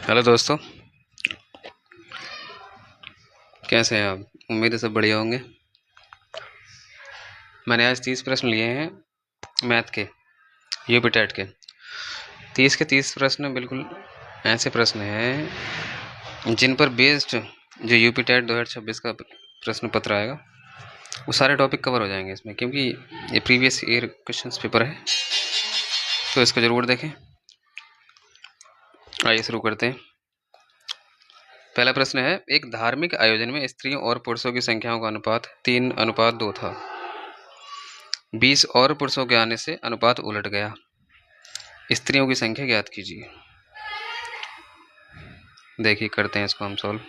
Hello दोस्तों, कैसे हैं आप? उम्मीद है सब बढ़िया होंगे। मैंने आज 30 प्रश्न लिए हैं मैथ के, यूपी टेट के। 30 के 30 प्रश्न बिल्कुल ऐसे प्रश्न हैं जिन पर बेस्ड जो यूपी टेट 2026 का प्रश्न पत्र आएगा वो सारे टॉपिक कवर हो जाएंगे इसमें, क्योंकि ये प्रीवियस ईयर क्वेश्चंस पेपर है, तो इसको ज़रूर देखें। आइए शुरू करते हैं। पहला प्रश्न है, एक धार्मिक आयोजन में स्त्रियों और पुरुषों की संख्याओं का अनुपात 3:2 था। 20 और पुरुषों के आने से अनुपात उलट गया। स्त्रियों की संख्या ज्ञात कीजिए। देखिए, करते हैं इसको हम सॉल्व।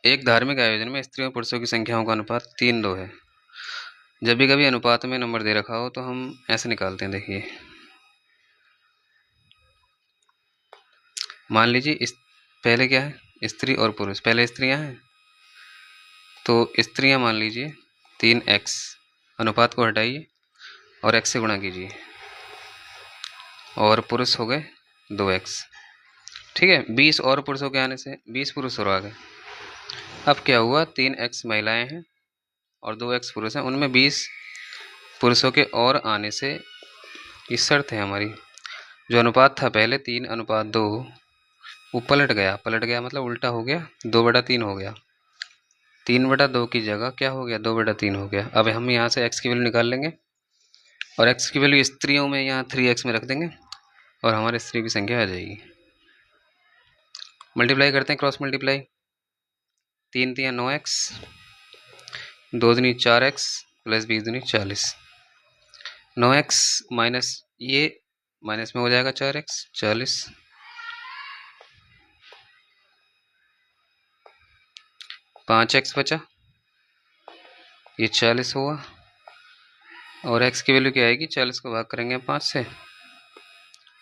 एक धार्मिक आयोजन में स्त्रियों और पुरुषों की संख्याओं का अनुपात 3:2 है। जब भी कभी अनुपात में नंबर दे रखा हो तो हम ऐसे निकालते हैं। देखिए, मान लीजिए इस पहले क्या है, स्त्री और पुरुष। पहले स्त्रियां हैं तो स्त्रियां मान लीजिए 3x, अनुपात को हटाइए और x से गुणा कीजिए, और पुरुष हो गए 2x। ठीक है, 20 और पुरुषों के आने से 20 पुरुष और आ गए। अब क्या हुआ, 3x महिलाएं हैं और 2x पुरुष हैं, उनमें 20 पुरुषों के और आने से ये शर्त है हमारी, जो अनुपात था पहले 3:2 वो पलट गया मतलब उल्टा हो गया, 2/3 हो गया। 3/2 की जगह क्या हो गया, 2/3 हो गया। अब हम यहाँ से x की वैल्यू निकाल लेंगे और x की वैल्यू स्त्रियों में यहाँ 3x में रख देंगे और हमारे स्त्री की संख्या आ जाएगी। मल्टीप्लाई करते हैं, क्रॉस मल्टीप्लाई। 3 3 9x, 2 दूनी 4x प्लस 20 दूनी 40। 9x माइनस ये माइनस में हो जाएगा 4x, 40। 5x बचा, ये 40 हुआ, और x की वैल्यू क्या आएगी, 40 को भाग करेंगे 5 से,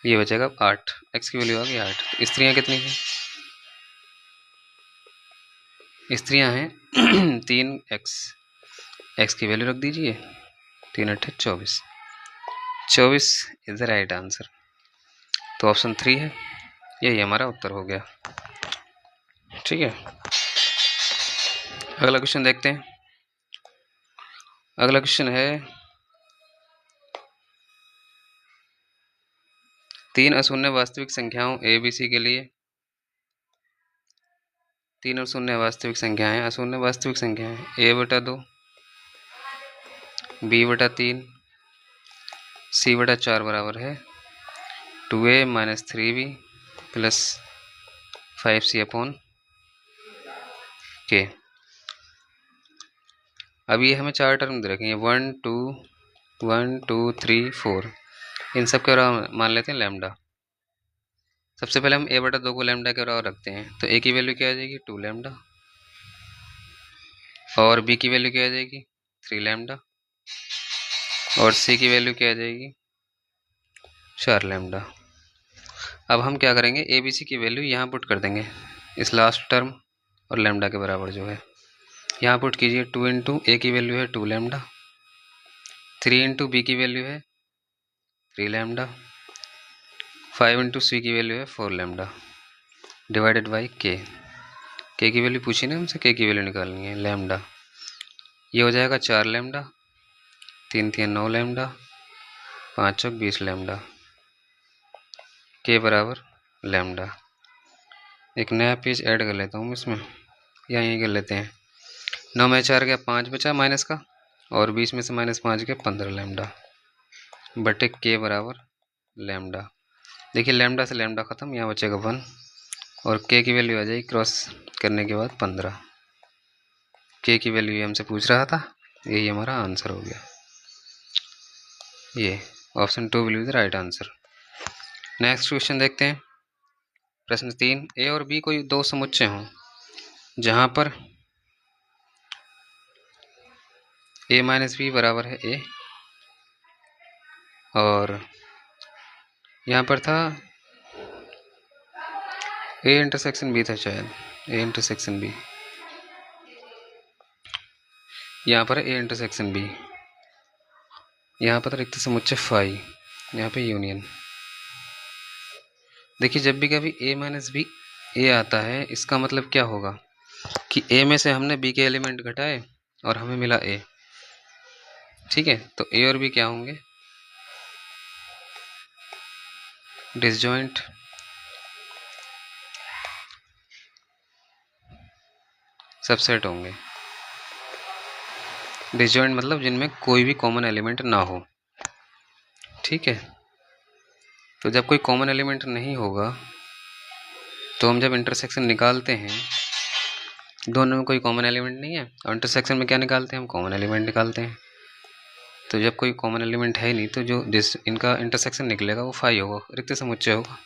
ये बचेगा 8। x की वैल्यू आ गई 8। तो स्त्रियाँ कितनी हैं? स्त्रियाँ हैं 3x। x की वैल्यू रख दीजिए, 3 8 24। 24 इज द राइट आंसर। तो ऑप्शन 3 है, यही हमारा उत्तर हो गया। ठीक है, अगला क्वेश्चन देखते हैं। अगला क्वेश्चन है, 3 अशून्य वास्तविक संख्याओं ए बी सी के लिए। 3 अशून्य वास्तविक संख्याएं हैं, अशून्य वास्तविक संख्याएं a/2, b/3, c/4 बराबर है 2a - 3b प्लस 5c/k। अब ये हमें 4 टर्म दे रखे हैं, 1 2 3 4। इन सब के बराबर मान लेते हैं लैम्डा। सबसे पहले हम a/2 को लैम्डा के बराबर रखते हैं, तो a की वैल्यू क्या आ जाएगी, 2 लैम्डा, और b की वैल्यू क्या आ जाएगी, 3 लैम्डा, और c की वैल्यू क्या आ जाएगी, 4 लैम्डा। अब हम क्या करेंगे, ए बी सी की वैल्यू यहाँ पुट कर देंगे, इस लास्ट टर्म और लैम्डा के बराबर जो है यहाँ पुट कीजिए। 2 इंटू ए की वैल्यू है 2 लैम्डा, 3 इंटू बी की वैल्यू है 3 लैम्डा, 5 इंटू सी की वैल्यू है 4 लैम्डा, डिवाइडेड बाई के की वैल्यू पूछी ना हमसे, के की वैल्यू निकालनी है, लैम्डा। ये हो जाएगा 4 लैम्डा, 3 3 9 लैम्डा, 5 चौक 20 लैम्डा, के बराबर लैम्डा। एक नया पेज ऐड कर लेता हूँ इसमें, या यहीं कर लेते हैं। 9 में 4 गया, 5 बचा माइनस का, और 20 में से -5 गया 15 लैम्डा बटे के बराबर लैम्डा। देखिए, लैम्डा से लैम्डा ख़त्म, यहाँ बचेगा 1, और के की वैल्यू आ जाएगी क्रॉस करने के बाद 15। के की वैल्यू ये हमसे पूछ रहा था, यही हमारा आंसर हो गया। ये option 2 will be the right answer. Next question देखते हैं। प्रश्न 3, ए और बी कोई दो समुच्चय हों जहाँ पर a - b बराबर है a, और यहाँ पर था a इंटरसेक्शन b था शायद, a इंटरसेक्शन b, यहाँ पर a इंटरसेक्शन b, यहाँ पर रिक्त समुच्चय फाई, यहाँ पे यूनियन। देखिए जब भी कभी a माइनस बी ए आता है, इसका मतलब क्या होगा कि a में से हमने b के एलिमेंट घटाए और हमें मिला a। ठीक है, तो a और b क्या होंगे, डिसजॉइंट। सबसेट होंगे। डिसजॉइंट मतलब जिनमें कोई भी कॉमन एलिमेंट ना हो। ठीक है, तो जब कोई कॉमन एलिमेंट नहीं होगा तो हम जब इंटरसेक्शन निकालते हैं, दोनों में कोई कॉमन एलिमेंट नहीं है, और इंटरसेक्शन में क्या निकालते हैं, हम कॉमन एलिमेंट निकालते हैं। तो जब कोई कॉमन एलिमेंट है नहीं, तो जो जिस इनका इंटरसेक्शन निकलेगा वो फाई होगा, रिक्त समुच्चय होगा।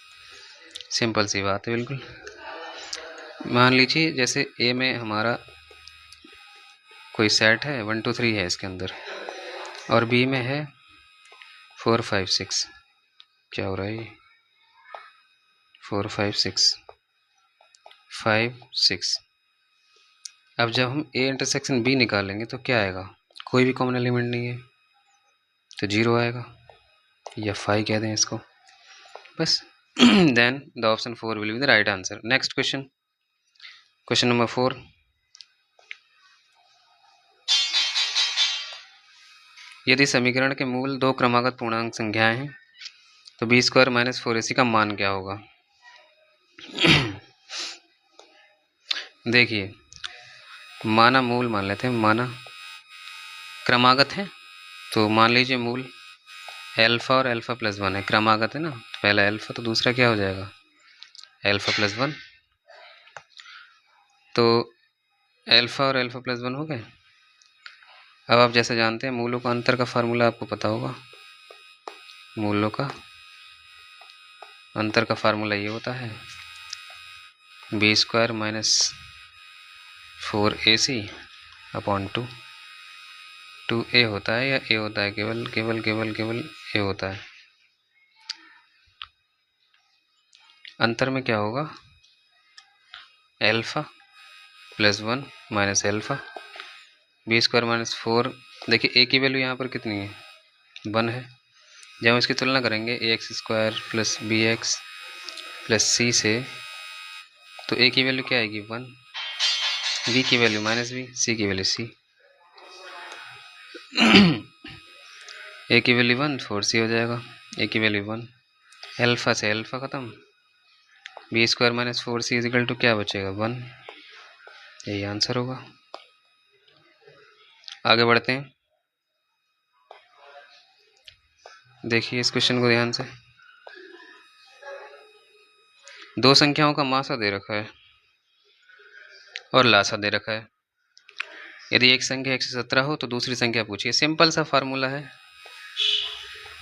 सिंपल सी बात है बिल्कुल। मान लीजिए जैसे ए में हमारा कोई सेट है 1 2 3 है इसके अंदर, और बी में है 4 5 6। क्या हो रहा है ये, 4 5 6 5 6। अब जब हम ए इंटरसेक्शन बी निकालेंगे तो क्या आएगा, कोई भी कॉमन एलिमेंट नहीं है तो 0 आएगा, या फाई कह दें इसको बस। Then the option 4 will be the right answer. Next question, question number 4। यदि समीकरण के मूल दो क्रमागत पूर्णांक संख्याएं हैं तो बी स्क्वायर माइनस 4ac का मान क्या होगा। देखिए माना मूल मान लेते हैं, माना क्रमागत है तो मान लीजिए मूल एल्फा और एल्फा प्लस 1 है, क्रमागत है ना, तो पहला एल्फा तो दूसरा क्या हो जाएगा, एल्फा प्लस 1। तो एल्फा और एल्फा प्लस 1 हो गए। अब आप जैसे जानते हैं मूलों का अंतर का फार्मूला आपको पता होगा, मूलों का अंतर का फार्मूला ये होता है B square minus 4ac upon 2a होता है, या a होता है, केवल केवल केवल केवल a होता है। अंतर में क्या होगा, alpha plus 1 minus alpha, B square minus 4। देखिए a की वैल्यू यहाँ पर कितनी है, 1 है। जब हम इसकी तुलना करेंगे ax square plus b x plus c से, तो a की वैल्यू क्या आएगी 1, b की वैल्यू माइनस बी, सी की वैल्यू सी। a की वैल्यू 1 4c हो जाएगा, a की वैल्यू 1, एल्फा से एल्फा ख़त्म, B square minus 4c equal to क्या बचेगा 1। यही आंसर होगा। आगे बढ़ते हैं, देखिए इस क्वेश्चन को ध्यान से। दो संख्याओं का मासा दे रखा है और लासा दे रखा है। यदि एक संख्या 117 हो तो दूसरी संख्या पूछिए। सिंपल सा फार्मूला है,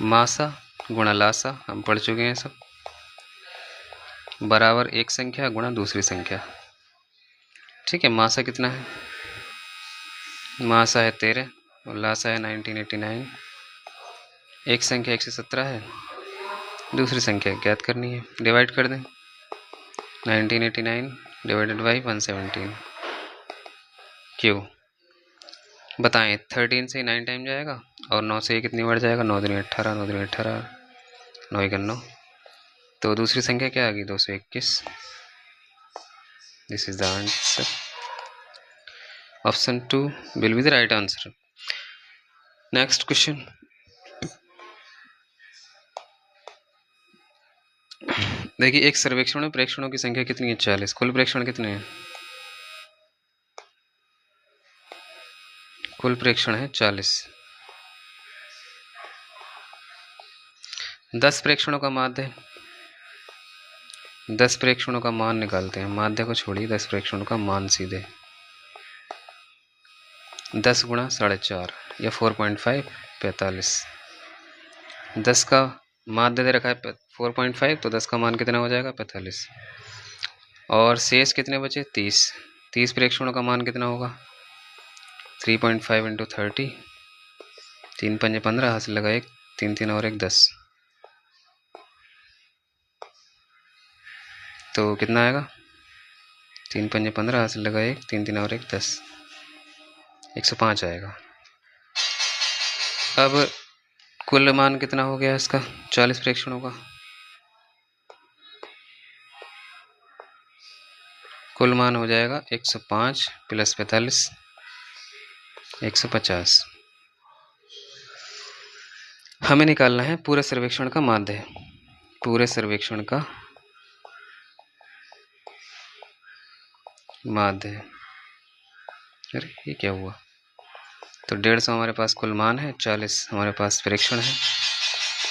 मासा गुणा लासा, हम पढ़ चुके हैं सब, बराबर एक संख्या गुणा दूसरी संख्या। ठीक है, मासा कितना है, मासा है 13 और लासा है 1989। एक संख्या 117 है, दूसरी संख्या ज्ञात करनी है, डिवाइड कर दें 1989 डिवाइडेड बाई 117। क्यों बताएं, 13 से 9 टाइम जाएगा और 9 से ये कितनी बार जाएगा, 9 दूनी 18, 9 दूनी 18, 9 1 9। तो दूसरी संख्या क्या आ गई 221। This is the answer. Option 2 will be the right answer. Next question, देखिए एक सर्वेक्षण में प्रेक्षणों की संख्या कितनी है, 40। कुल प्रेक्षण कितने हैं, कुल प्रेक्षण है 40। 10 प्रेक्षणों का माध्य, 10 प्रेक्षणों का मान निकालते हैं, माध्य को छोड़िए, 10 प्रेक्षणों का मान सीधे 10 गुणा 4.5 या 4.5 45। 10 का माध्य दे रखा है 4.5, तो 10 का मान कितना हो जाएगा 45। और शेष कितने बचे 30। 30 प्रेक्षणों का मान कितना होगा 3.5 इंटू 30, 3 पंजे 15, हासिल लगा 1, 3 3 और 1 10। तो कितना आएगा 3 पंजे 15, हासिल लगा 1, 3 3 और 1 10, 105 आएगा। अब कुल मान कितना हो गया इसका 40 प्रेक्षणों का, कुल मान हो जाएगा 105 प्लस 45 150। हमें निकालना है पूरे सर्वेक्षण का माध्य। पूरे सर्वेक्षण का माध्य। अरे ये क्या हुआ? तो 150 हमारे पास कुल मान है, 40 हमारे पास प्रेक्षण है।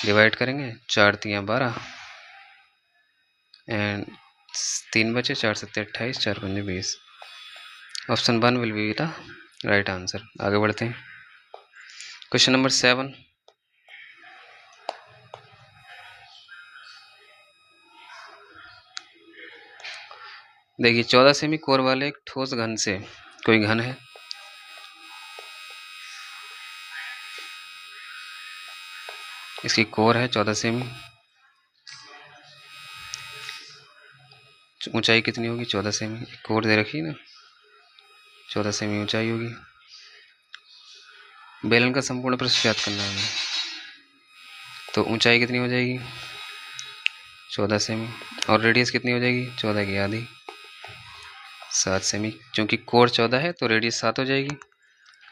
डिवाइड करेंगे, 4 तियाँ 12 एंड 3 बचे, 4 सत्ते 28, 4 पंजे 20। Option 1 will be the right answer. आगे बढ़ते हैं। Question number 7। देखिए 14 सेमी कोर वाले एक ठोस घन से कोई घन है, इसकी कोर है 14 सेमी, ऊंचाई कितनी होगी? 14 सेमी। कोर दे रखी है ना, 14 सेमी ऊंचाई होगी। बेलन का संपूर्ण पृष्ठ ज्ञात करना है, तो ऊंचाई कितनी हो जाएगी? 14 सेमी। और रेडियस कितनी हो जाएगी? 14 की आधी, 7 सेमी। क्योंकि कोर 14 है तो रेडियस 7 हो जाएगी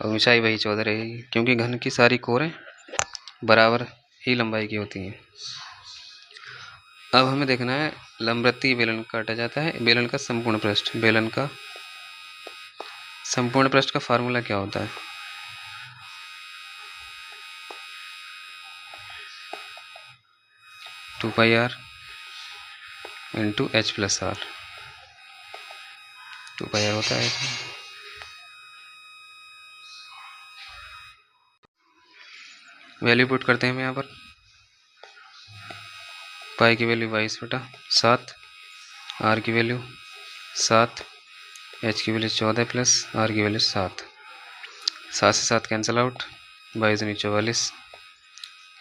और ऊंचाई वही 14 रहेगी, क्योंकि घन की सारी कोरें बराबर ही लंबाई की होती हैं। अब हमें देखना है लंबवृत्तीय बेलन काटा जाता है, बेलन का संपूर्ण पृष्ठ। बेलन का संपूर्ण पृष्ठ का फार्मूला क्या होता है? Two pi R into H plus R. 2 pi R होता है। वैल्यू पुट करते हैं हम यहाँ पर। पाई की वैल्यू 22/7, आर की वैल्यू 7, एच की वैल्यू 14 प्लस आर की वैल्यू 7। 7 से 7 कैंसिल आउट, 22 दूनी 44,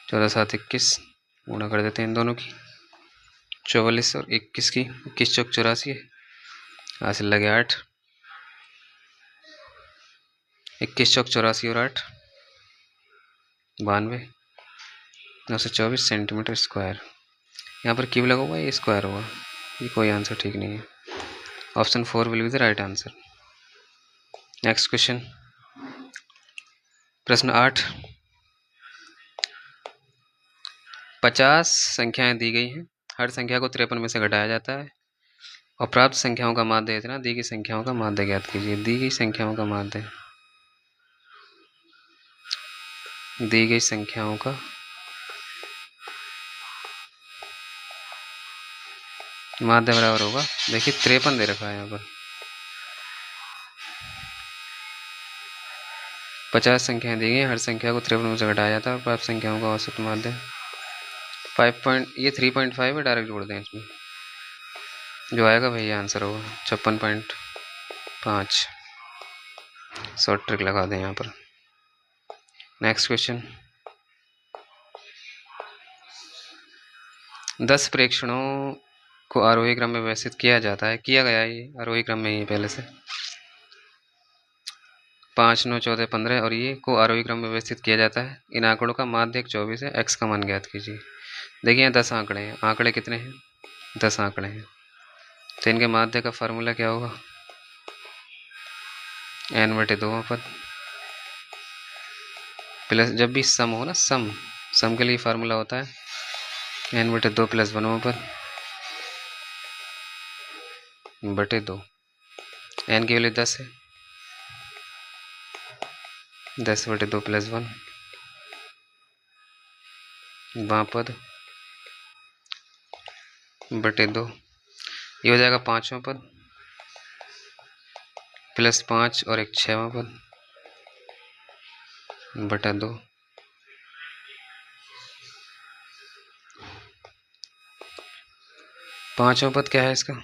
14 7 21, गुणा कर देते हैं इन दोनों की। 44 और 21 की, 21 चौक 84, हासिल लगे 8, 21 चौक 84 और 8 92, 924 सेंटीमीटर स्क्वायर। यहाँ पर क्यूब लगा हुआ है, ये स्क्वायर हुआ, ये कोई आंसर ठीक नहीं है। Option 4 will be the right answer. Next question, प्रश्न 8। 50 संख्याएं दी गई हैं, हर संख्या को 53 में से घटाया जाता है और प्राप्त संख्याओं का माध्य इतना। दी गई संख्याओं का माध्य ज्ञात कीजिए। दी गई संख्याओं का माध्य, दी गई संख्याओं का माध्य बराबर होगा, देखिए 53 दे रखा है यहाँ पर। 50 संख्याएं दी गई, हर संख्या को 53 में से घटाया जाता है और प्राप्त संख्याओं का औसत माध्य 3.5 है, डायरेक्ट जोड़ दें इसमें, जो आएगा वही आंसर होगा। 56.5। शॉर्ट ट्रिक लगा दें यहाँ पर। नेक्स्ट क्वेश्चन, 10 प्रेक्षणों को आरोही क्रम में व्यवस्थित किया जाता है। किया गया है, ये आरोही क्रम में ही पहले से। 5 9 14 15 और ये को आरोही क्रम में व्यवस्थित किया जाता है। इन आंकड़ों का माध्य 24 है, एक्स का मान ज्ञात कीजिए। देखिए 10 आंकड़े हैं, आंकड़े कितने हैं? 10 आंकड़े हैं, तो इनके माध्य का फार्मूला क्या होगा? n/2 पर प्लस, जब भी सम हो ना, सम के लिए फार्मूला होता है n/2 प्लस 1 पर बटे 2। n की वैल्यू 10 है, 10/2 प्लस 1 बापद बटे 2। ये हो जाएगा 5वां पद प्लस 5 और एक 6वां पद बटा 2। 5वां पद क्या है इसका?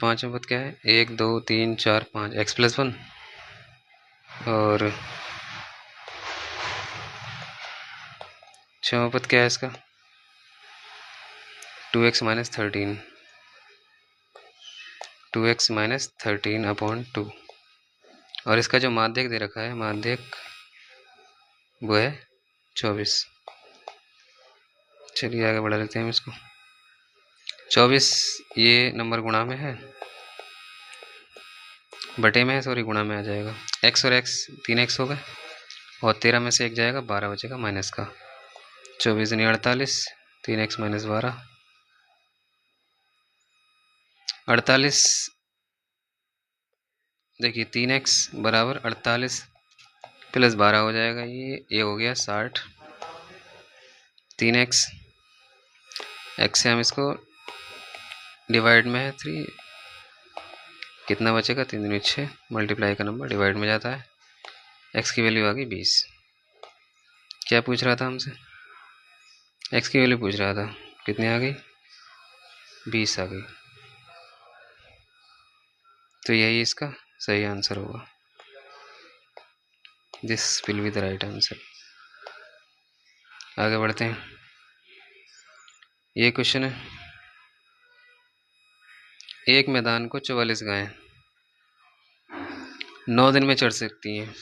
5वां पद क्या है? 1 2 3 4 5 x प्लस 1 और 6वां पद क्या है इसका? 2x minus 13, 2x minus 13/2। और इसका जो माध्यक दे रखा है, माध्यक वो है 24। चलिए आगे बढ़ा लेते हैं इसको। 24 ये नंबर गुणा में है, बटे में है, सॉरी गुणा में आ जाएगा। x और x 3x हो गए और 13 में से 1 जाएगा, 12 बचेगा माइनस का। 24 नहीं 48, 3x माइनस 12, 48 देखिए 3x बराबर 48 प्लस 12 हो जाएगा, ये हो गया 60। 3x x से हम इसको डिवाइड में है 3, कितना बचेगा 3 दूनी 6, मल्टीप्लाई का नंबर डिवाइड में जाता है। x की वैल्यू आ गई 20। क्या पूछ रहा था हमसे? x की वैल्यू पूछ रहा था, कितनी आ गई 20 आ गई। तो यही इसका सही आंसर होगा। This will be the right answer. आगे बढ़ते हैं। ये क्वेश्चन है, एक मैदान को 44 गायें 9 दिन में चढ़ सकती हैं।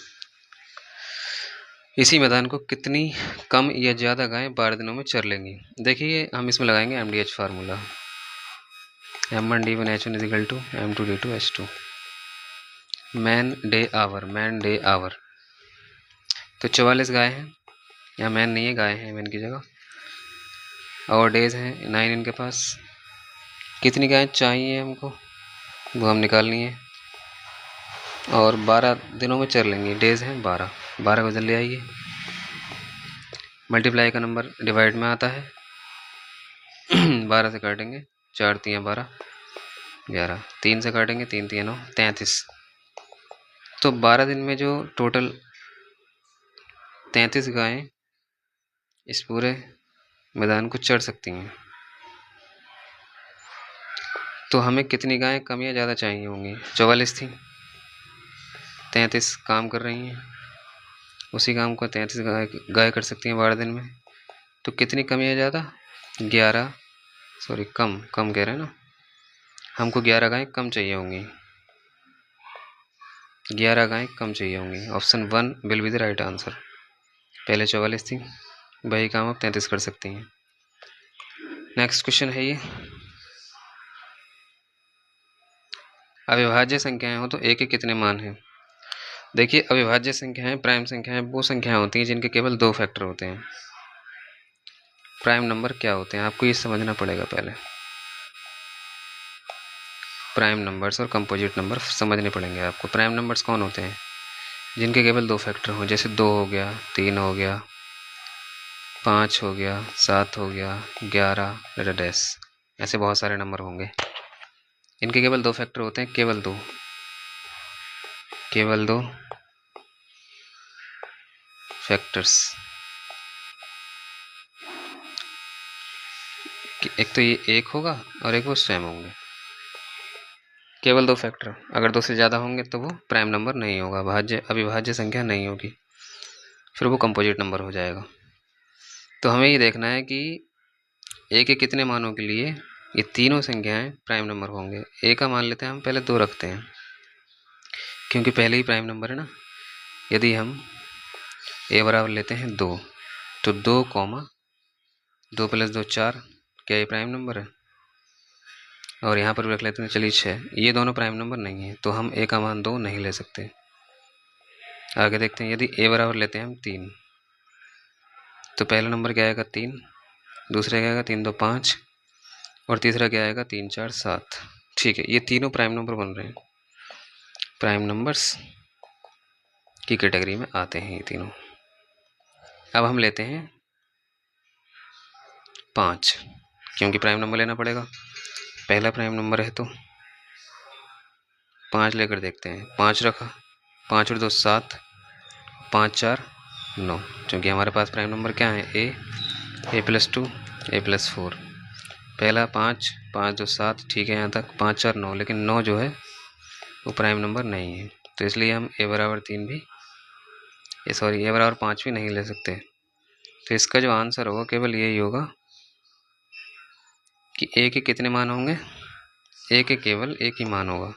इसी मैदान को कितनी कम या ज़्यादा गायें 12 दिनों में चर लेंगी? देखिए हम इसमें लगाएंगे MDH formula, M1D1 H1 equal to M2D2 H2, man day hour, man day hour. तो 44 गाय हैं, यहाँ मैन नहीं है, गाय हैं मैन की जगह, और डेज हैं 9 इनके पास। कितनी गायें चाहिए हमको वो हम निकालनी है, और 12 दिनों में चर लेंगे। डेज हैं 12, 12 को जल्दी आइए, मल्टीप्लाई का नंबर डिवाइड में आता है। 12 से काटेंगे 4 3 12 11, 3 से काटेंगे 3 3 9 33। तो 12 दिन में जो टोटल 33 गायें इस पूरे मैदान को चढ़ सकती हैं, तो हमें कितनी गायें कम या ज़्यादा चाहिए होंगी? 44 थी, 33 काम कर रही हैं, उसी काम को 33 गाय कर सकती हैं 12 दिन में। तो कितनी कम या ज़्यादा? 11, सॉरी कम कह रहे हैं ना, हमको 11 गायें कम चाहिए होंगी, 11 गायें कम चाहिए होंगी। Option 1 will be the right answer. पहले 44 थी, वही काम आप 33 कर सकती हैं। नेक्स्ट क्वेश्चन है ये, अविभाज्य संख्याएं हो तो a के कितने मान हैं? देखिए अविभाज्य संख्याएं, प्राइम संख्याएं वो संख्याएं होती हैं जिनके केवल 2 फैक्टर होते हैं। प्राइम नंबर क्या होते हैं आपको ये समझना पड़ेगा पहले। प्राइम नंबर्स और कंपोजिट नंबर समझने पड़ेंगे आपको। प्राइम नंबर्स कौन होते हैं? जिनके केवल 2 फैक्टर हों, जैसे 2 हो गया, 3 हो गया, 5 हो गया, 7 हो गया, 11 डैश, ऐसे बहुत सारे नंबर होंगे। इनके केवल 2 फैक्टर होते हैं, केवल 2 फैक्टर्स। एक तो ये 1 होगा और एक वो स्वयं होंगे, केवल 2 फैक्टर। अगर 2 से ज़्यादा होंगे तो वो प्राइम नंबर नहीं होगा, अविभाज्य संख्या नहीं होगी, फिर वो कंपोजिट नंबर हो जाएगा। तो हमें ये देखना है कि a के कितने मानों के लिए ये तीनों संख्याएं प्राइम नंबर होंगे। a का मान लेते हैं हम, पहले 2 रखते हैं क्योंकि पहले ही प्राइम नंबर है ना। यदि हम a बराबर लेते हैं 2, तो 2 + 2 4, क्या ये प्राइम नंबर है? और यहाँ पर भी रख लेते हैं चलिए 6, ये दोनों प्राइम नंबर नहीं है, तो हम a का मान 2 नहीं ले सकते। आगे देखते हैं, यदि a बराबर लेते हैं हम 3, तो पहला नंबर क्या आएगा 3, दूसरा क्या आएगा 3 2 5, और तीसरा क्या आएगा 3 4 7। ठीक है, ये तीनों प्राइम नंबर बन रहे हैं, प्राइम नंबर्स की कैटेगरी में आते हैं ये तीनों। अब हम लेते हैं 5, क्योंकि प्राइम नंबर लेना पड़ेगा, पहला प्राइम नंबर है तो 5 लेकर देखते हैं। 5 रखा, 5 और 2 7, 5 4 9, क्योंकि हमारे पास प्राइम नंबर क्या है a + 2 a + 4। पहला 5 5 2 7, ठीक है यहाँ तक, 5 4 9, लेकिन 9 जो है वो प्राइम नंबर नहीं है, तो इसलिए हम a बराबर 3 भी, सॉरी a बराबर 5 भी नहीं ले सकते। तो इसका जो आंसर होगा केवल यही होगा कि a के कितने मान होंगे? a के केवल एक ही मान होगा,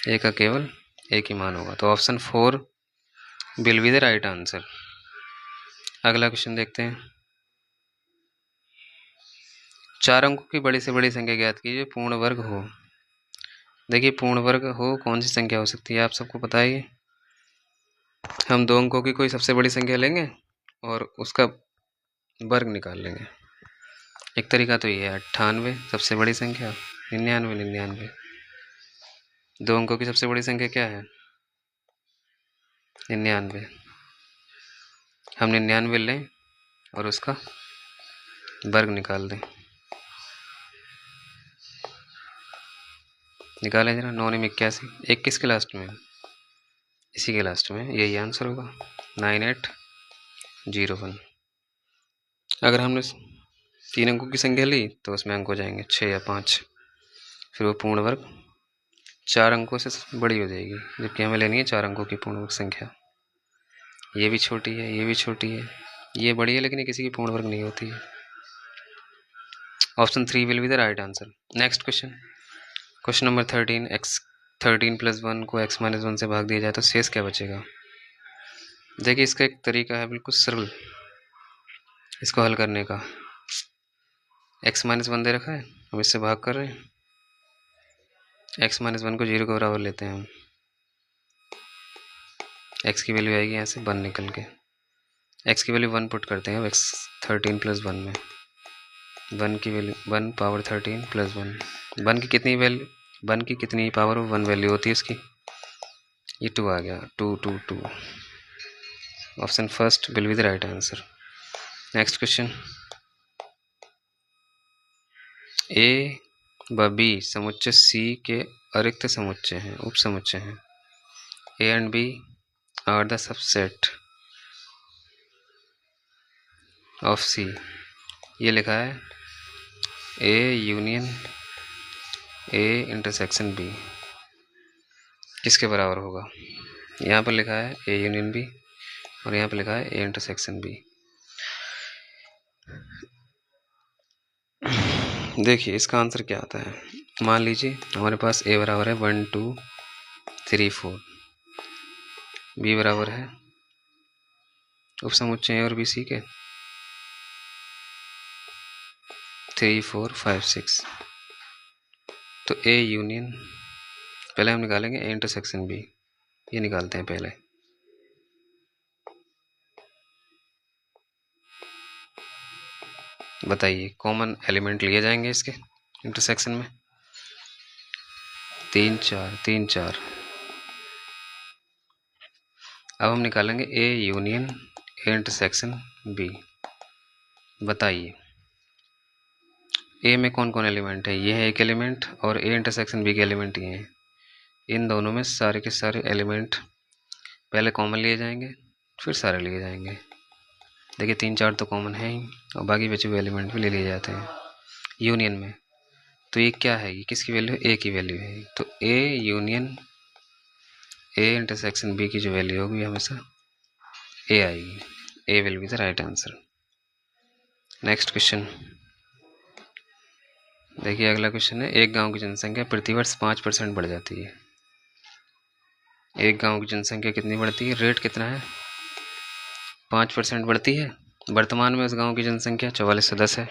a का केवल एक ही मान होगा। तो option 4 will be the right answer. अगला क्वेश्चन देखते हैं, 4 अंकों की बड़ी से बड़ी संख्या ज्ञात कीजिए पूर्ण वर्ग हो। देखिए पूर्ण वर्ग हो कौन सी संख्या हो सकती है आप सबको पता ही है। हम 2 अंकों की कोई सबसे बड़ी संख्या लेंगे और उसका वर्ग निकाल लेंगे। एक तरीका तो ये है 98 सबसे बड़ी संख्या, 99 2 अंकों की सबसे बड़ी संख्या क्या है 99। हम 99 लें और उसका वर्ग निकाल दें। निकालें जरा 9 में 81, 21 के लास्ट में, इसी के लास्ट में यही आंसर होगा 9801। अगर हमने 3 अंकों की संख्या ली तो उसमें अंक हो जाएंगे 6 या 5, फिर वो पूर्ण वर्ग 4 अंकों से बड़ी हो जाएगी, जबकि हमें लेनी है 4 अंकों की पूर्ण वर्ग संख्या। ये भी छोटी है, ये भी छोटी है, ये बड़ी है, लेकिन ये किसी की पूर्ण वर्ग नहीं होती है। Option 3 will be the right answer. Next question, question number 13, x 13 + 1 को x - 1 से भाग दिया जाए तो शेष क्या बचेगा। देखिए इसका एक तरीका है बिल्कुल सरल इसको हल करने का। x - 1 दे रखा है, हम इससे भाग कर रहे हैं, x - 1 को 0 के बराबर लेते हैं हम, x की वैल्यू आएगी यहाँ से 1 निकल के, x की वैल्यू 1 पुट करते हैं अब x 13 + 1 में, 1 की वैल्यू 1 पावर 13 + 1, 1 की कितनी वैल्यू, 1 की कितनी पावर 1 वैल्यू होती है इसकी, ये 2 आ गया, 2 2 2। Option first will be the right answer. Next question, A व बी समुच्चय सी के अरिक्त समुच्चय हैं, उप समुच्चय हैं। A and B are the subset of C. ये लिखा है A union A intersection B किसके बराबर होगा। यहाँ पर लिखा है ए यूनियन बी और यहाँ पर लिखा है ए इंटरसेक्शन बी। देखिए इसका आंसर क्या आता है। मान लीजिए हमारे पास ए बराबर है 1 2 3 4, बी बराबर है उप समुच्चय और बी सी के 3 4 5 6। तो ए यूनियन, पहले हम निकालेंगे ए इंटरसेक्शन बी, ये निकालते हैं पहले। बताइए कॉमन एलिमेंट लिए जाएंगे इसके इंटरसेक्शन में, 3 4 3 4। अब हम निकालेंगे A union A intersection B. बताइए ए में कौन कौन एलिमेंट है, ये है एक एलिमेंट और ए इंटरसेक्शन बी के एलिमेंट ये हैं। इन दोनों में सारे के सारे एलिमेंट पहले कॉमन लिए जाएंगे फिर सारे लिए जाएंगे। देखिए 3 4 तो कॉमन है ही और बाकी बचे हुए एलिमेंट भी ले लिए जाते हैं यूनियन में। तो ये क्या है, ये किसकी वैल्यू है, ए की वैल्यू है। तो A union A intersection B की जो वैल्यू होगी हमेशा ए आएगी। A will be the right answer. Next question, देखिए अगला क्वेश्चन है, एक गांव की जनसंख्या प्रतिवर्ष 5% बढ़ जाती है। एक गांव की जनसंख्या कितनी बढ़ती है, रेट कितना है, 5% बढ़ती है। वर्तमान में उस गांव की जनसंख्या 4410 है।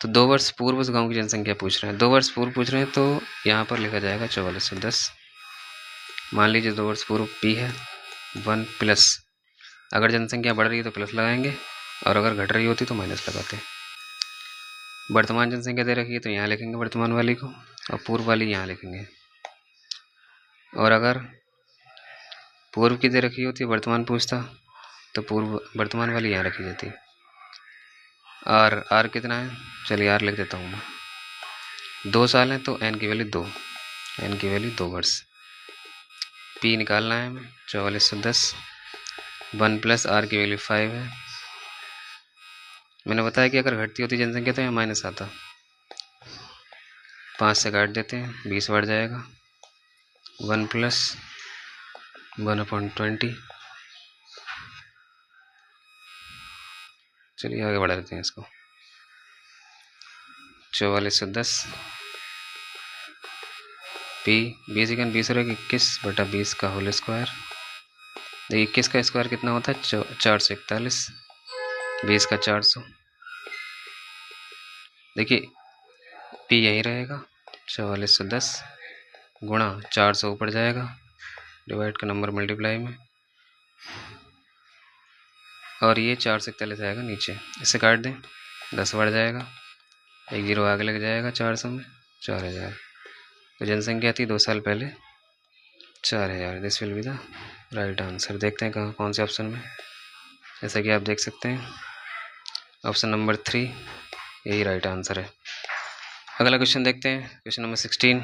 तो 2 वर्ष पूर्व उस गांव की जनसंख्या पूछ रहे हैं, 2 वर्ष पूर्व पूछ रहे हैं, तो यहाँ पर लिखा जाएगा 4410। मान लीजिए 2 वर्ष पूर्व पी है 1 प्लस, अगर जनसंख्या बढ़ रही है तो प्लस लगाएंगे और अगर घट रही होती तो माइनस लगाते हैं। वर्तमान जनसंख्या दे रखी है तो यहाँ लिखेंगे वर्तमान वाली को और पूर्व वाली यहाँ लिखेंगे। और अगर पूर्व की दे रखी होती है वर्तमान पूछता तो पूर्व वर्तमान वाली यहाँ रखी जाती। आर कितना है, चलिए आर लिख देता हूँ मैं। 2 साल है तो एन की वैल्यू 2, एन की वैल्यू 2 वर्ष। पी निकालना है हमें 4410, 1 प्लस आर की वैल्यू 5 है। मैंने बताया कि अगर घटती होती जनसंख्या तो यहाँ माइनस आता, 5 से काट देते हैं 20 बढ़ जाएगा, 1 प्लस 1/20। चलिए आगे बढ़ा देते हैं इसको, 4410 पी 20 × 20 रहेगा 21/20 का होल स्क्वायर। देखिए 21 का स्क्वायर कितना होता है 441, 20 का 400। देखिए पी यही रहेगा, 4410 गुणा 400 ऊपर जाएगा, डिवाइड का नंबर मल्टीप्लाई में, और ये 441 आएगा नीचे, इसे काट दें, 10 बढ़ जाएगा, एक जीरो आगे लग जाएगा 400 में, 4000। तो जनसंख्या थी 2 साल पहले 4000। This will be the right answer. देखते हैं कहाँ कौन से ऑप्शन में। जैसा कि आप देख सकते हैं ऑप्शन नंबर 3 यही राइट आंसर है। अगला क्वेश्चन देखते हैं, क्वेश्चन नंबर 16।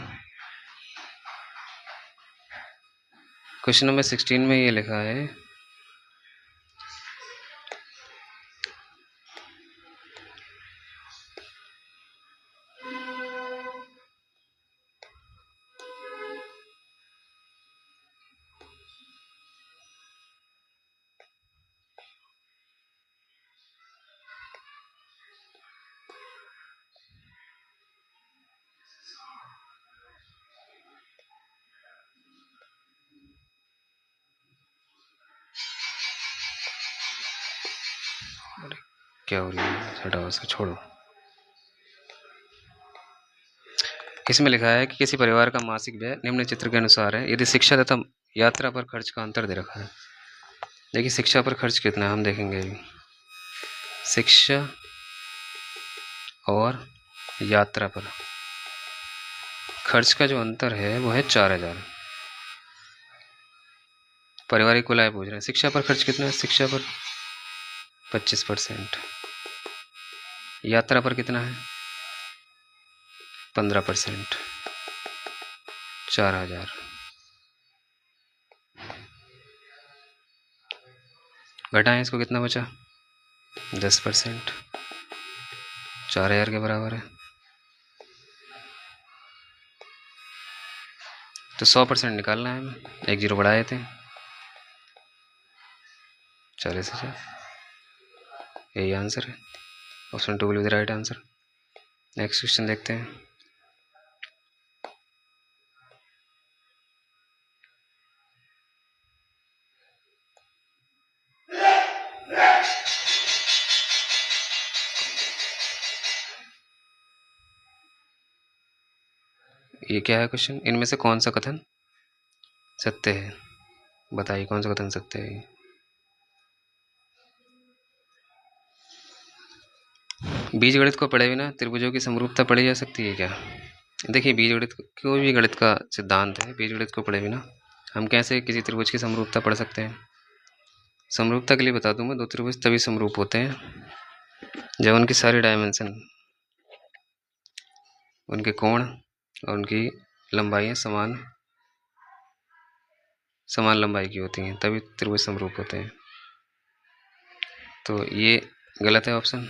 क्वेश्चन नंबर 16 में ये लिखा है क्या हो रही है, हटाओ इसको, छोड़ो। इसमें लिखा है कि किसी परिवार का मासिक व्यय निम्न चित्र के अनुसार है यदि शिक्षा तथा यात्रा पर खर्च का अंतर दे रखा है। देखिए शिक्षा पर खर्च कितना है हम देखेंगे अभी। शिक्षा और यात्रा पर खर्च का जो अंतर है वो है 4000। पारिवारिक कुल आय पूछ रहे हैं। शिक्षा पर खर्च कितना है, शिक्षा पर 25%, यात्रा पर कितना है 15%, 4000। घटाएं इसको, कितना बचा 10%, 4000 के बराबर है। तो 100% निकालना है हमें, एक जीरो बढ़ाए थे, 40,000। यही आंसर है, option 2 will be the right answer. Next question देखते हैं। ये क्या है क्वेश्चन, इनमें से कौन सा कथन सत्य है, बताइए कौन सा कथन सत्य है। बीजगणित को पढ़े बिना त्रिभुजों की समरूपता पढ़ी जा सकती है क्या। देखिए बीजगणित कोई भी गणित का सिद्धांत है, बीजगणित को पढ़े बिना हम कैसे किसी त्रिभुज की समरूपता पढ़ सकते हैं। समरूपता के लिए बता दूं मैं, दो त्रिभुज तभी समरूप होते हैं जब उनकी सारी डायमेंशन, उनके कोण और उनकी लंबाइयाँ समान लंबाई की होती हैं, तभी त्रिभुज समरूप होते हैं। तो ये गलत है ऑप्शन।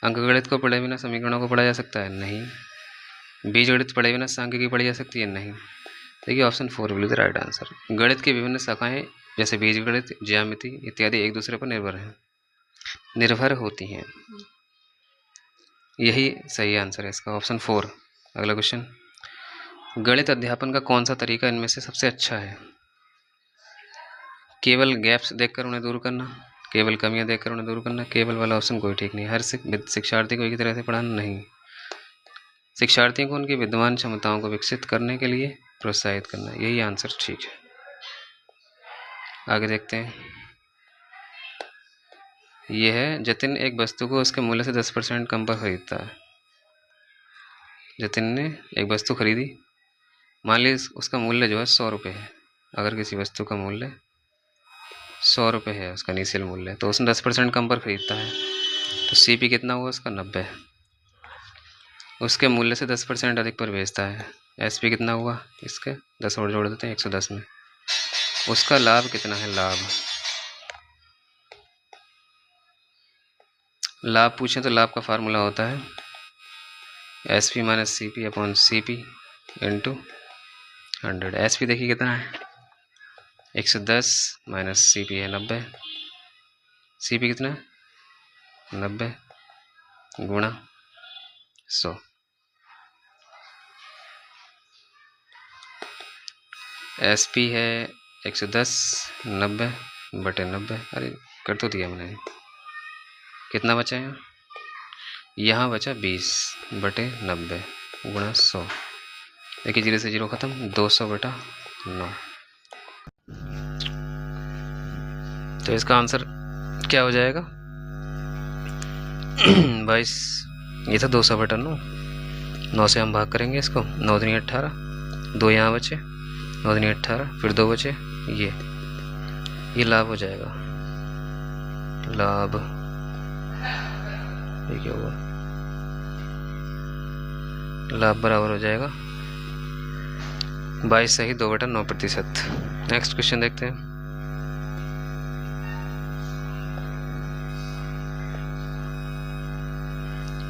अंकगणित को पढ़े बिना समीकरणों को पढ़ा जा सकता है, नहीं। बीजगणित पढ़े बिना सांख्यिकी पढ़ी जा सकती है, नहीं। देखिए option 4 will be the right answer. गणित की विभिन्न शाखाएं जैसे बीजगणित, ज्यामिति इत्यादि एक दूसरे पर निर्भर होती हैं। यही सही आंसर है इसका, ऑप्शन 4। अगला क्वेश्चन, गणित अध्यापन का कौन सा तरीका इनमें से सबसे अच्छा है। केवल गैप्स देखकर उन्हें दूर करना, केवल कमियां देखकर उन्हें दूर करना, केवल वाला ऑप्शन कोई ठीक नहीं। हर शिक्षार्थी को एक तरह से पढ़ाना, नहीं। शिक्षार्थियों को उनकी विद्वान क्षमताओं को विकसित करने के लिए प्रोत्साहित करना, यही आंसर ठीक है। आगे देखते हैं। यह है, जतिन एक वस्तु को उसके मूल्य से 10% कम पर खरीदता है। जतिन ने एक वस्तु खरीदी, मान लीजिए उसका मूल्य जो है 100 रुपये है। अगर किसी वस्तु का मूल्य 100 रुपये है, उसका इनिशियल मूल्य, तो उसने 10% कम पर खरीदता है, तो CP कितना हुआ उसका 90। उसके मूल्य से 10% अधिक पर बेचता है, SP कितना हुआ इसके 10 और जोड़ देते हैं 110 में। उसका लाभ कितना है, लाभ पूछें तो लाभ का फार्मूला होता है SP minus CP upon CP into 100। SP देखिए कितना है 110 माइनस CP है 90, CP कितना है 90 गुणा 100। SP है 110, 90 बटे 90, अरे कर तो दिया मैंने, कितना बचा है यहाँ बचा 20/90 गुणा 100। देखिए 0 से 0 खत्म, 200/9। तो इसका आंसर क्या हो जाएगा? 22। ये था 200/9। 9 से हम भाग करेंगे इसको, 9 दूनी 18, 2 यहाँ बचे, 9 दूनी 18, फिर 2 बचे, ये लाभ हो जाएगा। लाभ ये क्या हुआ? लाभ बराबर हो जाएगा 22 सही 2/9%। नेक्स्ट क्वेश्चन देखते हैं।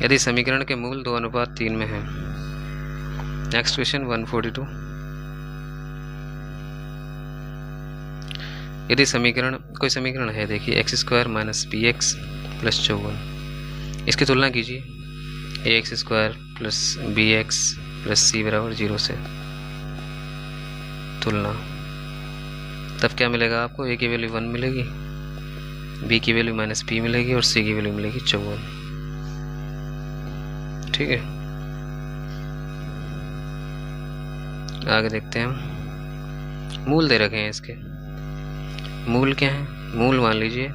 यदि समीकरण के मूल 2:3 में है। Next question 142। यदि समीकरण, कोई समीकरण है, देखिए x² - bx + 54, इसकी तुलना कीजिए ax² + bx + c = 0 से। तुलना, तब क्या मिलेगा आपको? a की वैल्यू 1 मिलेगी, b की वैल्यू -p मिलेगी और c की वैल्यू मिलेगी 54। ठीक है, आगे देखते हैं हम। मूल दे रखे हैं इसके। मूल क्या है? मूल मान लीजिए,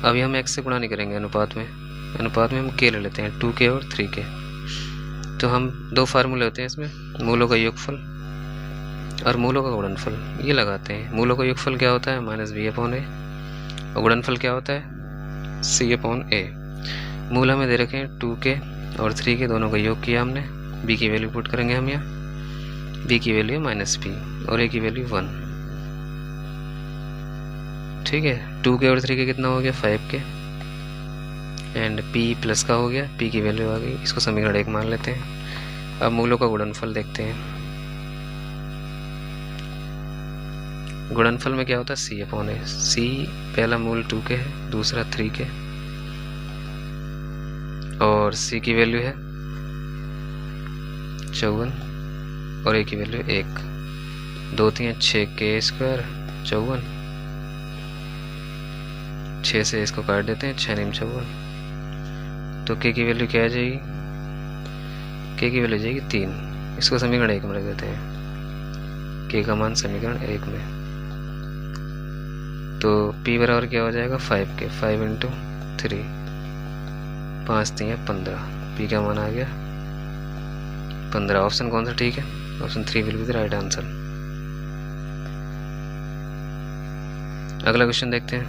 अभी हम x से गुणा नहीं करेंगे अनुपात में। अनुपात में हम k ले लेते हैं, 2k और 3k। तो हम 2 फार्मूले होते हैं इसमें, मूलों का योगफल और मूलों का गुणनफल, ये लगाते हैं। मूलों का योगफल क्या होता है? -b/a, और गुणनफल क्या होता है? c/a। मूल हमें दे रखे हैं 2k और 3k, दोनों का योग किया हमने। b की वैल्यू पुट करेंगे हम यहाँ, b की वैल्यू -p और a की वैल्यू 1। ठीक है, 2k और 3k कितना हो गया? 5k, एंड p प्लस का हो गया, p की वैल्यू आ गई। इसको समीकरण 1 मान लेते हैं। अब मूलों का गुणनफल देखते हैं। गुणनफल में क्या होता है? c/a। c पहला मूल 2k है, दूसरा 3k, और c की वैल्यू है 54 और a की वैल्यू 1। 2 3 6k² 54, 6 से इसको काट देते हैं, 6 9 54। तो k की वैल्यू क्या आ जाएगी? k की वैल्यू जाएगी 3। इसको समीकरण 1 में रख देते हैं, k का मान समीकरण 1 में। तो p बराबर क्या हो जाएगा? 5k, 5 × 3, 5 3 15। p का मान आ गया 15। ऑप्शन कौन सा ठीक है? Option 3 will be the right answer. अगला क्वेश्चन देखते हैं।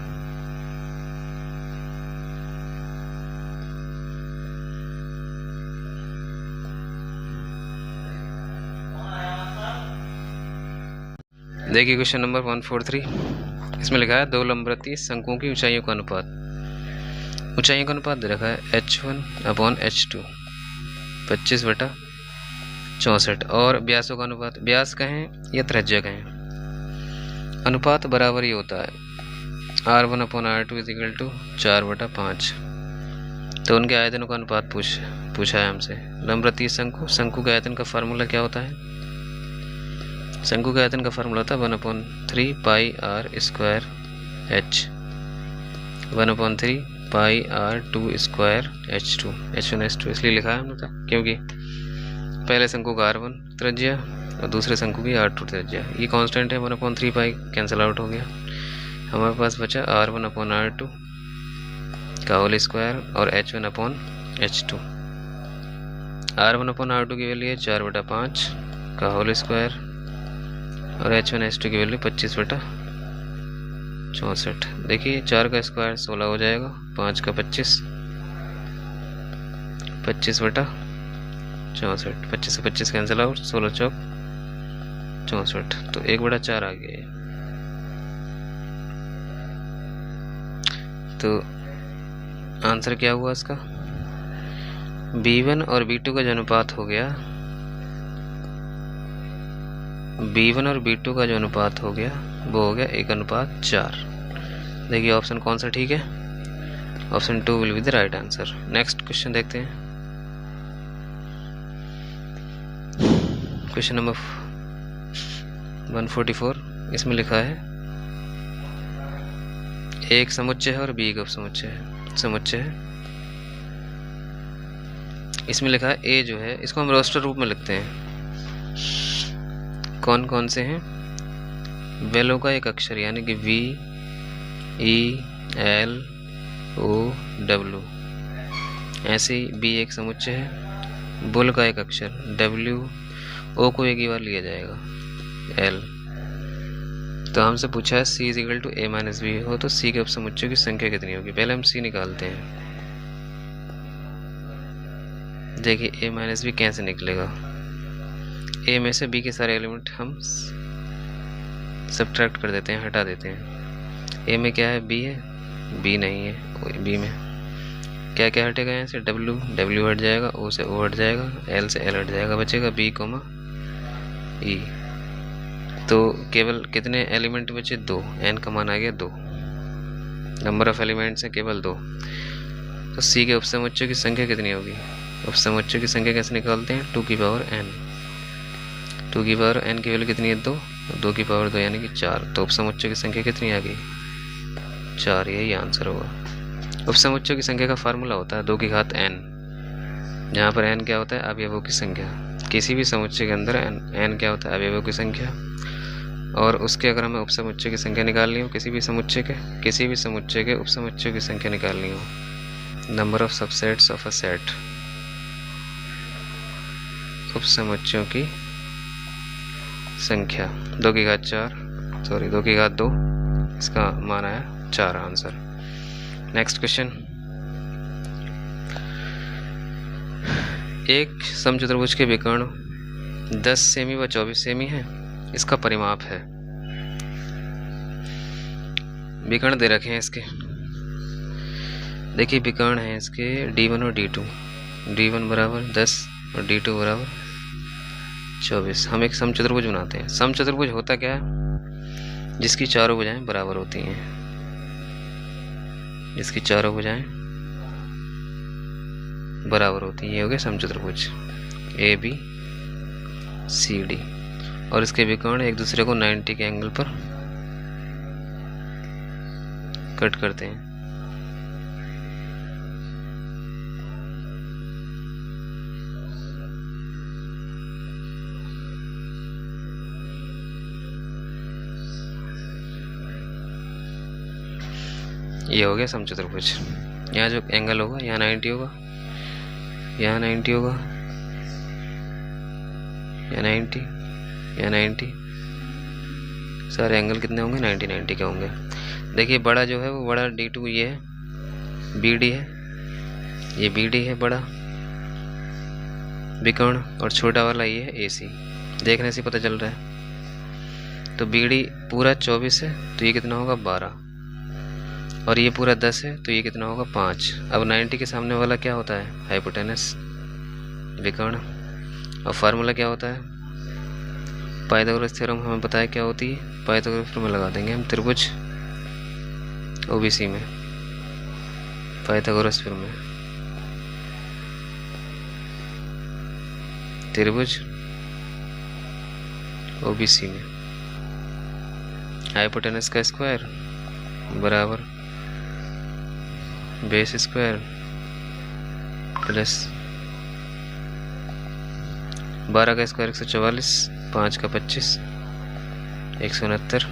देखिए क्वेश्चन नंबर 143। इसमें लिखा है 2 लंबवृत्तीय शंकुओं की ऊंचाइयों का अनुपात। ऊंचाइयों का अनुपात दे रखा है h1/h2 25/64, और व्यासों का अनुपात, व्यास कहें या त्रिज्या कहें, अनुपात बराबर ही होता है r1/r2 = 4/5। तो उनके आयतनों का अनुपात पूछा है हमसे। लंबवृत्तीय शंकु, शंकु के आयतन का फार्मूला क्या होता है? शंकु के आयतन का फार्मूला होता है 1/3 πr² h, 1/3 πr² h2। h1 इसलिए लिखा है हमने क्योंकि पहले शंकु का r1 त्रिज्या और दूसरे शंकु की r2 त्रिज्या। ये कांस्टेंट है, 1/3 पाई कैंसिल आउट हो गया। हमारे पास बचा r1/r2 का होल स्क्वायर और h1/h2। r1/r2 की वैल्यू है 4/5 का होल स्क्वायर और h1/h2 की वैल्यू 25/64। देखिए 4 का स्क्वायर 16 हो जाएगा, 5 का 25, 25/64। 25 से 25 कैंसिल आउट, 16 चौक 64, तो 1/4 आ गया। तो आंसर क्या हुआ इसका? b1 और b2 का जो अनुपात हो गया, b1 और b2 का जो अनुपात हो गया वो हो गया 1/4। देखिए ऑप्शन कौन सा ठीक है? Option 2 will be the right answer. Next question देखते हैं। Question number 144। इसमें लिखा है एक समुच्चय है और b एक उपसमुच्चय है। समुच्चय है इसमें लिखा है ए जो है इसको हम रोस्टर रूप में लिखते हैं। कौन कौन से हैं? वेलो का एक अक्षर यानी कि V E L O W, ऐसे ही बी एक समुच्चय है। बुल का एक अक्षर डब्ल्यू, ओ को एक ही बार लिया जाएगा एल। तो हमसे पूछा है C is equal to A minus B हो तो सी के उपसमुच्चयों की संख्या कितनी होगी। पहले हम सी निकालते हैं। देखिए ए माइनस बी कैसे निकलेगा। ए में से बी के सारे एलिमेंट हम सब्ट्रैक्ट कर देते हैं, हटा देते हैं। ए में क्या है? बी है, बी नहीं है। बी में क्या क्या हटेगा? यहाँ से डब्ल्यू, डब्ल्यू हट जाएगा, ओ से ओ हट जाएगा, एल से एल हट जाएगा, बचेगा बी कोमा ई। तो केवल कितने एलिमेंट बचे? 2। एन का मान आ गया 2। नंबर ऑफ एलिमेंट्स है केवल 2। तो सी के उपसमुच्चयों की संख्या कितनी होगी? उपसमुच्चयों की संख्या कैसे निकालते हैं? 2 की पावर n। 2 की पावर n की वैल्यू कितनी है? 2। 2 की पावर 2 यानी कि 4। तो उपसमुच्चयों की संख्या कितनी आ गई? 4। यही आंसर होगा। उपसमुच्चयों की संख्या का फार्मूला होता है 2 की घात n, जहाँ पर n क्या होता है? अवयवों की संख्या। किसी भी समुच्चय के अंदर n क्या होता है? अवयवों की संख्या। और उसके अगर हमें उपसमुच्चय की संख्या निकालनी हो, किसी भी समुच्चय के उपसमुच्चयों की संख्या निकालनी हो, number of subsets of a set, उपसमुच्चयों की संख्या 2 की घात 2, इसका मान आया 4 आंसर। Next question. एक समचतुर्भुज के विकर्ण 10 सेमी व 24 सेमी है, इसका परिमाप है। विकर्ण दे रखे हैं इसके। देखिए विकर्ण है इसके D1 और D2। D1 बराबर 10 और D2 बराबर 24। हम एक समचतुर्भुज बनाते हैं। समचतुर्भुज होता क्या है? जिसकी चारों भुजाएं बराबर होती हैं। जिसकी चारों भुजाएं बराबर होती हैं, ये हो गया समचतुर्भुज ए बी सी डी। और इसके विकर्ण एक दूसरे को 90 के एंगल पर कट करते हैं। ये हो गया समचतुर्भुज। यहाँ जो एंगल होगा यहाँ 90 होगा, यहाँ 90 होगा, यहाँ 90, यहाँ 90। सारे एंगल कितने होंगे? 90 90 के होंगे। देखिए बड़ा जो है वो बड़ा D2 ये है, BD है, ये BD है बड़ा विकर्ण, और छोटा वाला ये है AC। देखने से पता चल रहा है। तो BD पूरा 24 है तो ये कितना होगा? 12। और ये पूरा 10 है तो ये कितना होगा? 5। अब 90 के सामने वाला क्या होता है? हाइपोटेनस विकर्ण। और फार्मूला क्या होता है? पाइथागोरस थ्योरम हमें पता है क्या होती है। पाइथागोरस थ्योरम में लगा देंगे हम त्रिभुज OBC में, पाइथागोरस थ्योरम में त्रिभुज OBC में हाइपोटेनस का स्क्वायर बराबर बेस स्क्वायर प्लस 12 का स्क्वायर 144, 5 का 25, 169,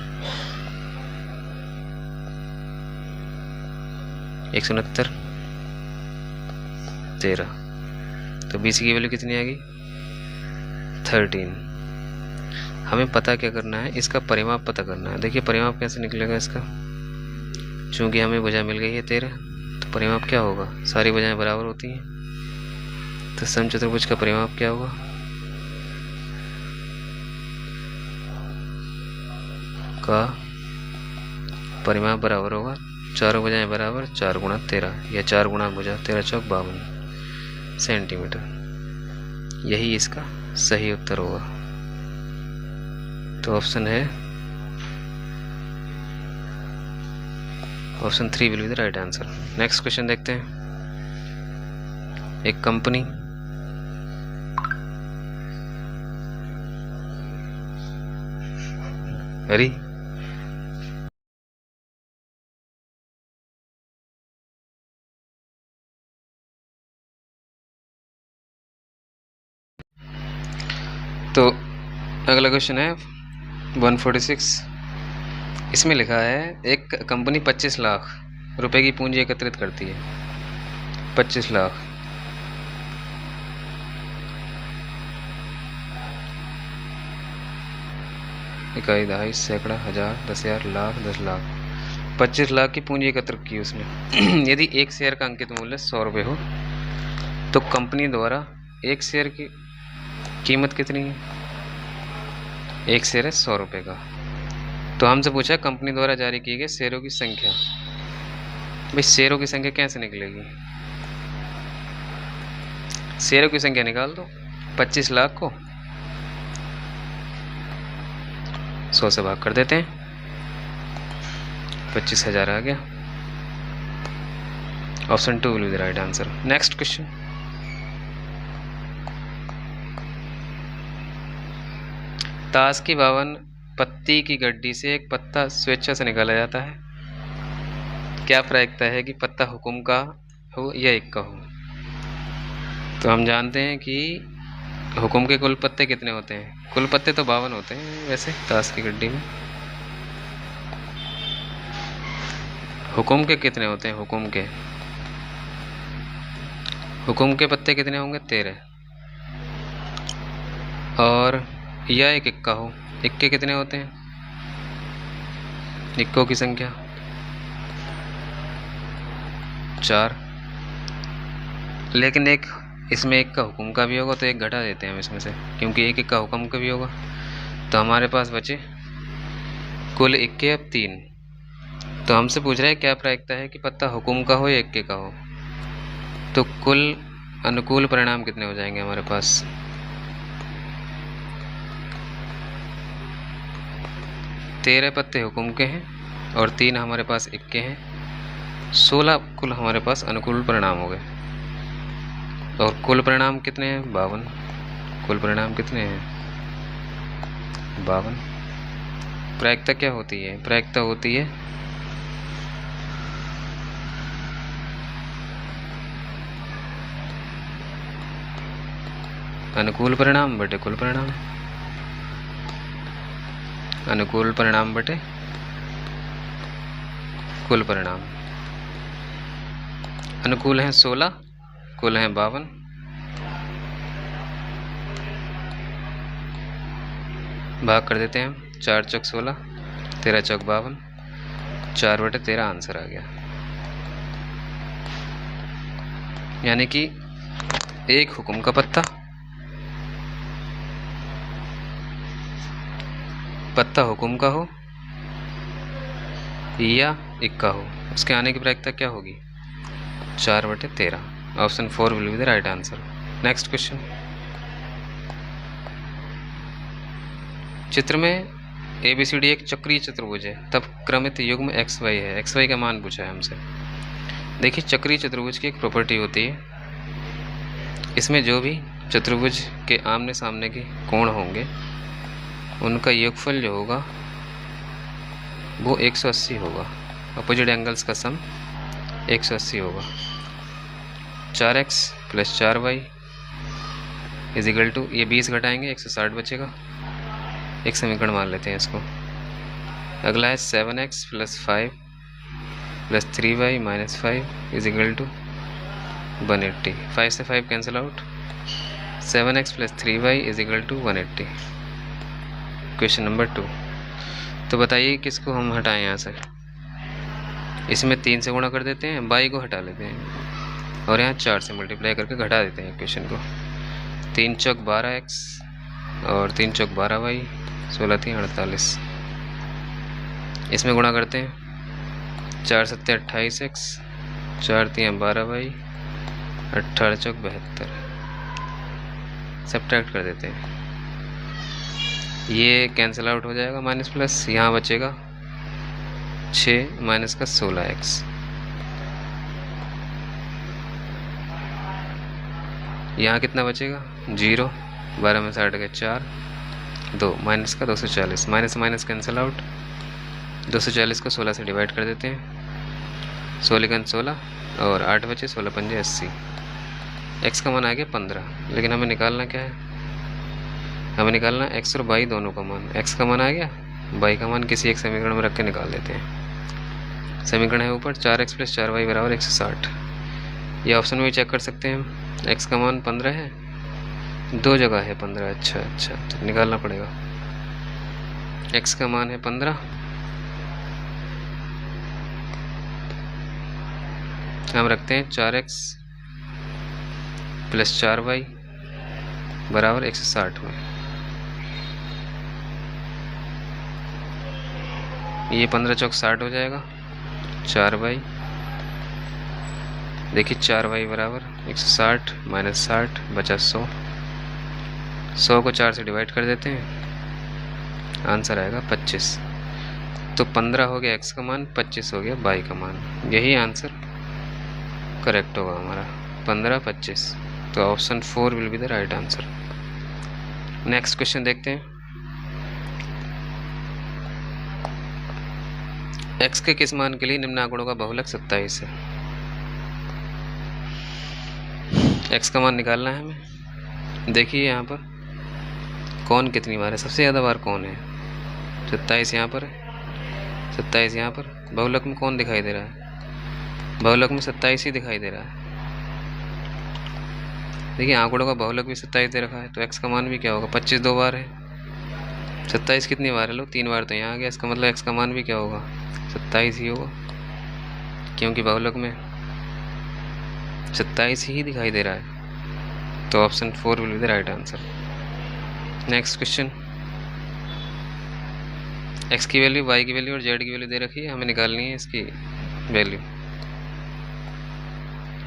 169, 13। तो BC की वैल्यू कितनी आ गई? 13। हमें पता क्या करना है? इसका परिमाप पता करना है। देखिए परिमाप कैसे निकलेगा इसका। चूंकि हमें भुजा मिल गई है 13, तो परिमाप क्या होगा? सारी भुजाएं बराबर होती हैं, तो समचतुर्भुज का परिमाप क्या होगा? का परिमाप बराबर होगा चारों भुजाएं बराबर 4 गुणा 13, या 4 गुणा भुजा 13 चौक 52 सेंटीमीटर। यही इसका सही उत्तर होगा। तो ऑप्शन है, option 3 will be the right answer. Next question देखते हैं। एक कंपनी अरे अगला क्वेश्चन है 146। इसमें लिखा है एक कंपनी 25 लाख रुपए की पूंजी एकत्रित करती है। 25 लाख। इकाई, दहाई, सैकड़ा, हजार, 10,000, लाख, 10 लाख। 25 लाख की पूंजी एकत्र की उसमें। यदि एक शेयर का अंकित मूल्य 100 रुपये हो तो कंपनी द्वारा एक शेयर की कीमत कितनी है? एक शेयर है 100 रुपये का। तो हमसे पूछा कंपनी द्वारा जारी की गई शेयरों की संख्या। भाई शेयरों की संख्या कैसे निकलेगी? शेयरों की संख्या निकाल दो। 25 लाख को 100 से भाग कर देते हैं, 25,000 आ गया। Option 2 will be the right answer. Next question. ताश की 52 पत्ती की गड्डी से एक पत्ता स्वेच्छा से निकाला जाता है। क्या प्रायिकता है कि पत्ता हुकुम का हो या इक्का हो? तो हम जानते हैं कि हुकुम के कुल पत्ते कितने होते हैं? कुल पत्ते तो 52 होते हैं वैसे ताश की गड्डी में। हुकुम के कितने होते हैं? हुकुम के पत्ते कितने होंगे? 13। और या एक इक्का हो, इक्के कितने होते हैं? इक्कों की संख्या 4। लेकिन एक इसमें एक का हुकुम का भी होगा तो एक घटा देते हैं हम इसमें से, क्योंकि एक इक्का हुकुम का भी होगा। तो हमारे पास बचे कुल इक्के अब 3। तो हमसे पूछ रहा है क्या प्रायिकता है कि पत्ता हुकुम का हो या इक्के का हो? तो कुल अनुकूल परिणाम कितने हो जाएंगे हमारे पास? 13 पत्ते हुकुम के हैं और 3 हमारे पास इक्के हैं। 16 कुल हमारे पास अनुकूल परिणाम हो गए। और कुल परिणाम कितने हैं? 52। कुल परिणाम कितने हैं? 52। प्रायिकता क्या होती है? प्रायिकता होती है अनुकूल परिणाम बटे कुल परिणाम। अनुकूल परिणाम बटे कुल परिणाम। अनुकूल हैं 16, कुल हैं 52। भाग कर देते हैं हम। 4 चौक 16, 13 चौक 52, 4 बटे 13 आंसर आ गया। यानी कि एक हुकुम का पत्ता हुकुम का हो या इक्का हो, उसके आने की प्रायिकता क्या होगी? 4 बटे 13। Option 4 will be the right answer. Next question. चित्र में ABCD एक चक्रीय चतुर्भुज है, तब क्रमित युग्म XY है। XY का मान पूछा है हमसे। देखिए चक्रीय चतुर्भुज की एक प्रॉपर्टी होती है, इसमें जो भी चतुर्भुज के आमने सामने के कोण होंगे उनका योगफल जो होगा वो 180 होगा। अपोजिट एंगल्स का सम 180 होगा। 4x + 4y = ये 20 घटाएंगे 160 बचेगा। एक समीकरण मान लेते हैं इसको। अगला है 7x + 5 + 3y - 5 = 180। 5 से 5 cancel out. 7x + 3y = 180। Question number 2। तो बताइए किसको हम हटाएं यहाँ से? इसमें 3 से गुणा कर देते हैं, y को हटा लेते हैं और यहाँ 4 से मल्टीप्लाई करके घटा देते हैं क्वेश्चन को। 3 चौक 12x और 3 चौक 12y, 16 3 48। इसमें गुणा करते हैं। 4 7 28x, 4 3 12y, 18 चौक 72। सब्ट्रैक्ट कर देते हैं, ये कैंसिल आउट हो जाएगा माइनस प्लस। यहाँ बचेगा 6 माइनस का 16x। यहाँ कितना बचेगा? 0। 12 में 60 गए 4, 2 माइनस का 240। Minus minus cancel out. 240 को 16 से डिवाइड कर देते हैं। 16 16 और 8 बचे, 16 पंजे 80। x का मान आ गया 15। लेकिन हमें निकालना क्या है? हमें निकालना x और y दोनों का मान। x का मान आ गया, y का मान किसी एक समीकरण में रख के निकाल देते हैं। समीकरण है ऊपर 4x + 4y = 160। ये ऑप्शन में भी चेक कर सकते हैं हम। x का मान 15 है, दो जगह है 15। अच्छा तो निकालना पड़ेगा। x का मान है 15, हम रखते हैं 4x + 4y = 160 में। ये 15 चौक 60 हो जाएगा। 4y, देखिए 4y = 160 - 60 बचा 100। 100 को 4 से डिवाइड कर देते हैं, आंसर आएगा 25। तो 15 हो गया x का मान, 25 हो गया y का मान। यही आंसर करेक्ट होगा हमारा, 15, 25। तो option 4 will be the right answer. Next question देखते हैं। x के किस मान के लिए निम्न आंकड़ों का बहुलक 27 है? x का मान निकालना है हमें। देखिए यहाँ पर कौन कितनी बार है, सबसे ज़्यादा बार कौन है? 27 यहाँ पर है, 27 यहाँ पर। बहुलक में कौन दिखाई दे रहा है? बहुलक में 27 ही दिखाई दे रहा है। देखिए आंकड़ों का बहुलक भी 27 दे रखा है, तो x का मान भी क्या होगा? 25 दो बार है, 27 कितनी बार है? लो 3 बार तो यहाँ आ गया। इसका मतलब x का मान भी क्या होगा? 27 ही होगा, क्योंकि बहुलक में 27 ही दिखाई दे रहा है। तो option 4 will be the right answer. Next question. x की वैल्यू, y की वैल्यू और z की वैल्यू दे रखी है, हमें निकालनी है इसकी वैल्यू।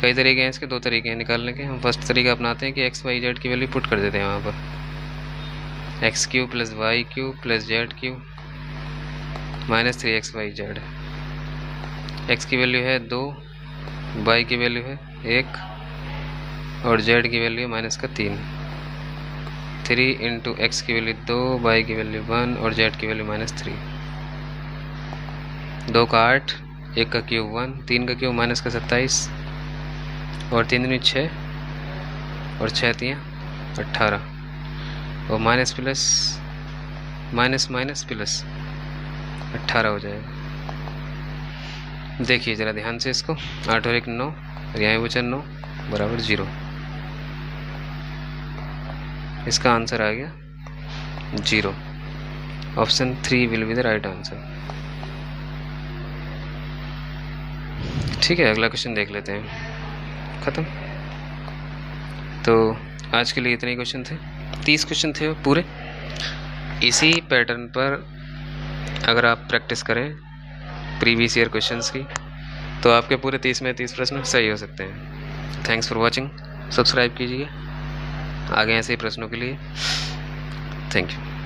कई तरीके हैं इसके, दो तरीके हैं निकालने के। हम फर्स्ट तरीका अपनाते हैं कि x, y, z की वैल्यू पुट कर देते हैं वहाँ पर। x³ + y³ + z³ - 3xyz। x की वैल्यू है 2, y की वैल्यू है 1 और z की वैल्यू है -3। 3 × x की वैल्यू 2, y की वैल्यू 1 और z की वैल्यू -3। 2 का 8, 1 का क्यूब 1, 3 का क्यूब -27 और 3 दूनी 6 और 6 तियाँ 18 और माइनस प्लस माइनस प्लस 18 हो जाएगा। देखिए ज़रा ध्यान से इसको। 8 और 1 9 और यहाँ बचा 9 = 0। इसका आंसर आ गया 0। Option 3 will be the right answer. ठीक है, अगला क्वेश्चन देख लेते हैं। ख़त्म। तो आज के लिए इतने ही क्वेश्चन थे, 30 क्वेश्चन थे पूरे। इसी पैटर्न पर अगर आप प्रैक्टिस करें प्रीवियस ईयर क्वेश्चंस की, तो आपके पूरे 30 में 30 प्रश्न सही हो सकते हैं। Thanks for watching. सब्सक्राइब कीजिए आगे ऐसे ही प्रश्नों के लिए। Thank you.